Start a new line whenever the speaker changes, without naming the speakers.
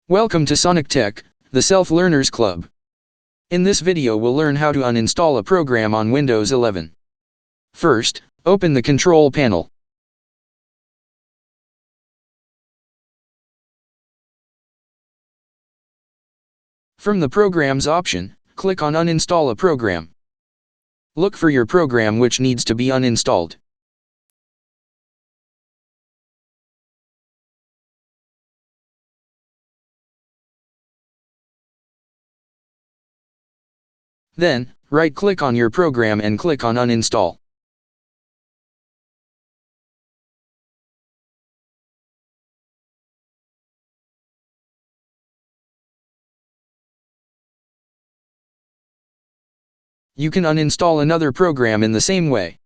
Welcome to Sonic Tech, the Self-Learners Club. In this video we'll learn how to uninstall a program on Windows 11. First, open the Control panel. From the Programs option, click on Uninstall a program. Look for your program which needs to be uninstalled. Then, right-click on your program and click on Uninstall. You can uninstall another program in the same way.